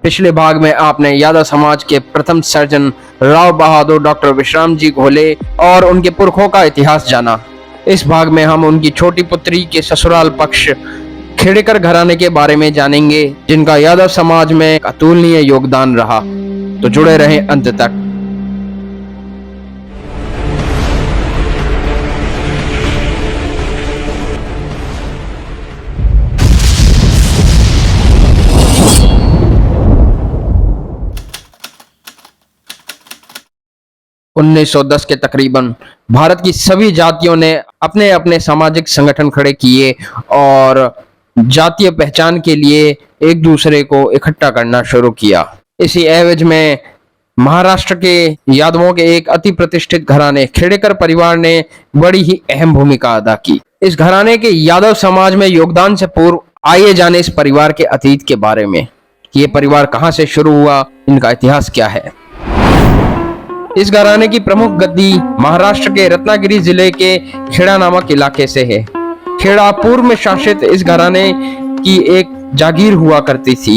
पिछले भाग में आपने यादव समाज के प्रथम सर्जन राव बहादुर डॉक्टर विश्राम जी घोले और उनके पुरखों का इतिहास जाना। इस भाग में हम उनकी छोटी पुत्री के ससुराल पक्ष खेड़ेकर घराने के बारे में जानेंगे, जिनका यादव समाज में अतुलनीय योगदान रहा। तो जुड़े रहें अंत तक। उन्नीस 1910 के तकरीबन भारत की सभी जातियों ने अपने अपने सामाजिक संगठन खड़े किए और जातीय पहचान के लिए एक दूसरे को इकट्ठा करना शुरू किया। इसी एवज में महाराष्ट्र के यादवों के एक अति प्रतिष्ठित घराने खेड़ेकर परिवार ने बड़ी ही अहम भूमिका अदा की। इस घराने के यादव समाज में योगदान से पूर्व आइए जाने इस परिवार के अतीत के बारे में कि ये परिवार कहां से शुरू हुआ, इनका इतिहास क्या है। इस घराने की प्रमुख गद्दी महाराष्ट्र के रत्नागिरी जिले के खेड़ा नामक इलाके से है। खेड़ा पूर्व में शासित इस घराने की एक जागीर हुआ करती थी।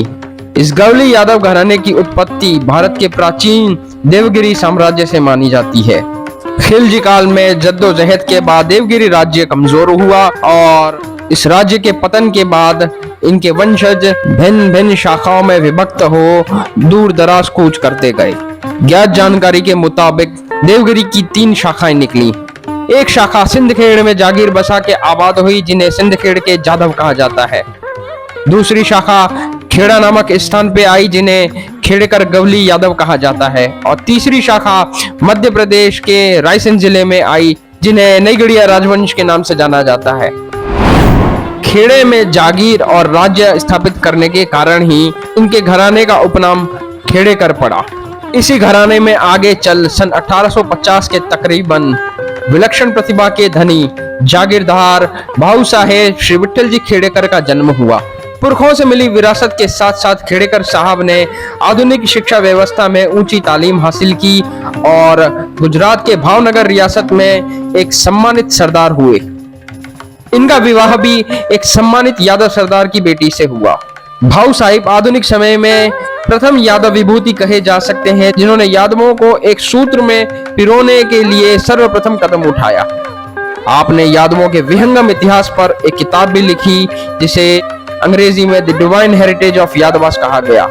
इस गवली यादव घराने की उत्पत्ति भारत के प्राचीन देवगिरी साम्राज्य से मानी जाती है। खिलजी काल में जद्दोजहद के बाद देवगिरी राज्य कमजोर हुआ और इस राज्य के पतन के बाद इनके वंशज भिन्न भिन्न शाखाओं में विभक्त हो दूर दराज कूच करते गए। ज्ञात जानकारी के मुताबिक देवगिरी की 3 शाखाएं निकली। एक शाखा सिंधखेड़ में जागीर बसा के आबाद हुई, जिन्हें सिंधखेड़ के जादव कहा जाता है। दूसरी शाखा खेड़ा नामक स्थान पे आई, जिन्हें खेड़ेकर गवली यादव कहा जाता है। और तीसरी शाखा मध्य प्रदेश के रायसेन जिले में आई, जिन्हें नईगढ़िया राजवंश के नाम से जाना जाता है। खेड़े में जागीर और राज्य स्थापित करने के कारण ही इनके घराने का उपनाम खेड़ेकर पड़ा। इसी घराने में आगे चल सन 1850 के तकरीबन विलक्षण प्रतिभा के धनी जागीरदार भाऊ साहेब श्री विठल जी खेड़ेकर का जन्म हुआ। पुरखों से मिली विरासत के साथ साथ खेड़ेकर साहब ने आधुनिक शिक्षा व्यवस्था में ऊंची तालीम हासिल की और गुजरात के भावनगर रियासत में एक सम्मानित सरदार हुए। इनका विवाह भी एक सम्मानित यादव सरदार की बेटी से हुआ। भाऊ साहिब आधुनिक समय में प्रथम यादव विभूति कहे जा सकते हैं, जिन्होंने यादवों को एक सूत्र में पिरोने के लिए सर्वप्रथम कदम उठाया। आपने यादवों के विहंगम इतिहास पर एक किताब भी लिखी, जिसे अंग्रेजी में the divine heritage of Yadavas कहा गया।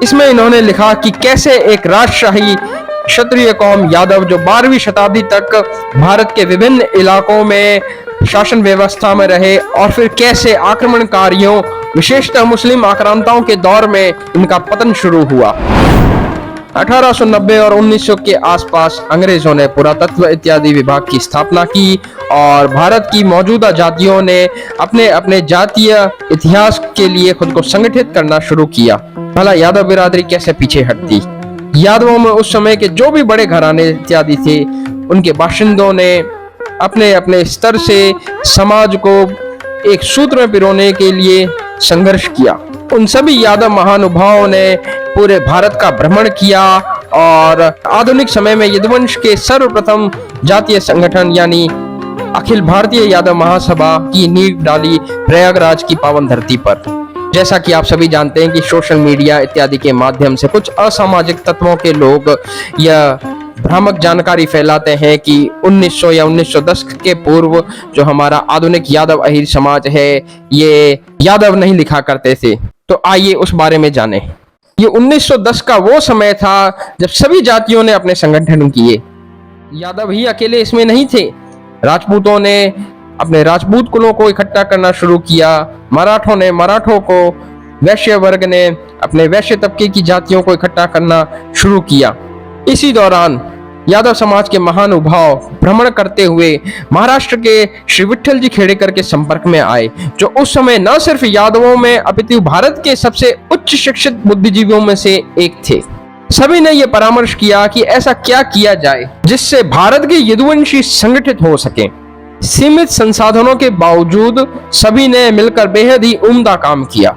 इसमें इन्होंने लिखा कि कैसे एक राजशाही क्षत्रिय कौम यादव, जो 12वीं शताब्दी तक भारत के विभिन्न इलाकों में शासन व्यवस्था में रहे, और फिर कैसे आक्रमणकारियों विशेषतः मुस्लिम आक्रांताओं के दौर में इनका पतन शुरू हुआ। 1890 और 1900 के आसपास अंग्रेजों ने पुरातत्व इत्यादि विभाग की स्थापना की और भारत की मौजूदा जातियों ने अपने अपने जातीय इतिहास के लिए खुद को संगठित करना शुरू किया। भला यादव बिरादरी कैसे पीछे हटती। यादवों में उस समय के जो भी बड़े घराने इत्यादि थे, उनके बाशिंदों ने अपने अपने स्तर से समाज को एक सूत्र में पिरोने के लिए संघर्ष किया। उन सभी यादव महानुभावों ने पूरे भारत का भ्रमण किया और आधुनिक समय में यदुवंश के सर्वप्रथम जातीय संगठन यानी अखिल भारतीय यादव महासभा की नींव डाली प्रयागराज की पावन धरती पर। जैसा कि आप सभी जानते हैं कि सोशल मीडिया इत्यादि के माध्यम से कुछ असामाजिक तत्वों के लोग यह भ्रामक जानकारी फैलाते हैं कि 1900 या 1910 के पूर्व जो हमारा आधुनिक यादव अहीर समाज है, ये यादव नहीं लिखा करते थे। तो आइए उस बारे में जानें। ये 1910 का वो समय था जब सभी जातियों ने अपने संगठन किए। यादव ही अकेले इसमें नहीं थे। राजपूतों ने अपने राजपूत कुलों को इकट्ठा करना शुरू किया, मराठों ने मराठों को, वैश्य वर्ग ने अपने वैश्य तबके की जातियों को इकट्ठा करना शुरू किया। इसी दौरान यादव समाज के महानुभाव भ्रमण करते हुए महाराष्ट्र के श्री विठल जी खेड़ेकर के संपर्क में आए, जो उस समय न सिर्फ यादवों में अपितु भारत के सबसे उच्च शिक्षित बुद्धिजीवियों में से एक थे। सभी ने यह परामर्श किया कि ऐसा क्या किया जाए जिससे भारत के यदुवंशी संगठित हो सके। सीमित संसाधनों के बावजूद सभी ने मिलकर बेहद ही उम्दा काम किया,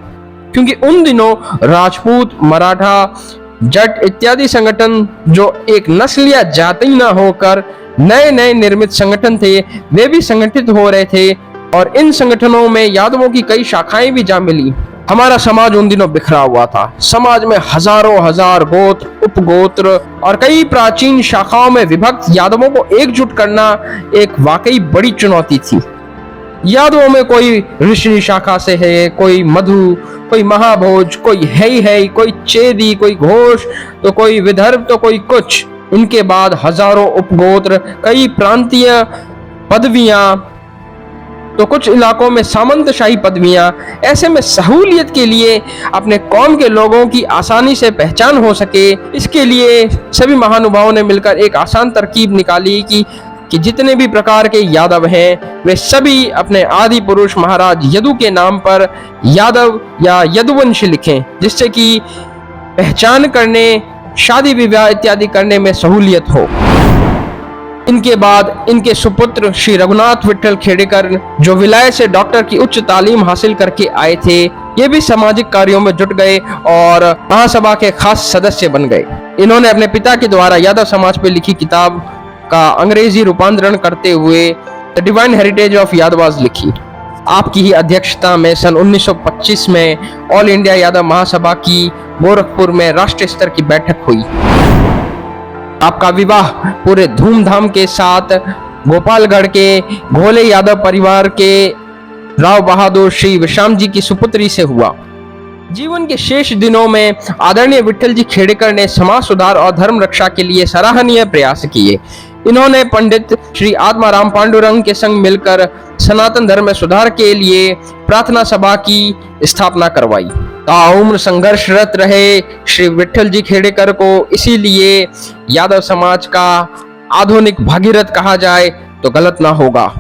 क्योंकि उन दिनों राजपूत, मराठा, जट इत्यादि संगठन जो एक नस्ल या जाति न होकर नए नए निर्मित संगठन थे, वे भी संगठित हो रहे थे और इन संगठनों में यादवों की कई शाखाएं भी जा मिली। हमारा समाज उन दिनों बिखरा हुआ था। समाज में हजारों हजार गोत्र, उपगोत्र और कई प्राचीन शाखाओं में विभक्त यादवों को एकजुट करना एक वाकई बड़ी चुनौती थी। यादवों में कोई ऋषि शाखा से है, कोई मधु, कोई महाभोज, कोई है, कोई चेदी, कोई घोष, तो कोई विदर्भ, तो कोई कुछ। इनके बाद हजारों उपगोत्र, कई प्रांतीय पदवियां, तो कुछ इलाकों में सामंतशाही पदवियां। ऐसे में सहूलियत के लिए अपने कौम के लोगों की आसानी से पहचान हो सके, इसके लिए सभी महानुभावों ने मिलकर एक आसान तरकीब निकाली कि जितने भी प्रकार के यादव हैं वे सभी अपने आदि पुरुष महाराज यदु के नाम पर यादव या यदुवंश लिखें, जिससे कि पहचान करने, शादी विवाह इत्यादि करने में सहूलियत हो। इनके बाद इनके सुपुत्र श्री रघुनाथ विठल खेड़ेकर, जो विलायत से डॉक्टर की उच्च तालीम हासिल करके आए थे, ये भी सामाजिक कार्यों में जुट गए और महासभा के खास सदस्य बन गए। इन्होंने अपने पिता के द्वारा यादव समाज पर लिखी किताब का अंग्रेजी रूपांतरण करते हुए the divine heritage of Yadavas लिखी। आपकी ही अध्यक्षता में सन 1925 में ऑल इंडिया यादव महासभा की गोरखपुर में राष्ट्रीय स्तर की बैठक हुई। आपका विवाह पूरे धूमधाम के साथ गोपालगढ़ के घोले यादव परिवार के राव बहादुर श्री विश्राम जी की सुपुत्री से हुआ। जीवन के शेष दिनों में आदरणीय विठल जी खेड़ेकर ने समाज सुधार और धर्म रक्षा के लिए सराहनीय प्रयास किए। इन्होंने पंडित श्री आत्माराम पांडुरंग के संग मिलकर सनातन धर्म में सुधार के लिए प्रार्थना सभा की स्थापना करवाई। ताउम्र संघर्षरत रहे श्री विठल जी खेड़ेकर को इसीलिए यादव समाज का आधुनिक भागीरथ कहा जाए तो गलत ना होगा।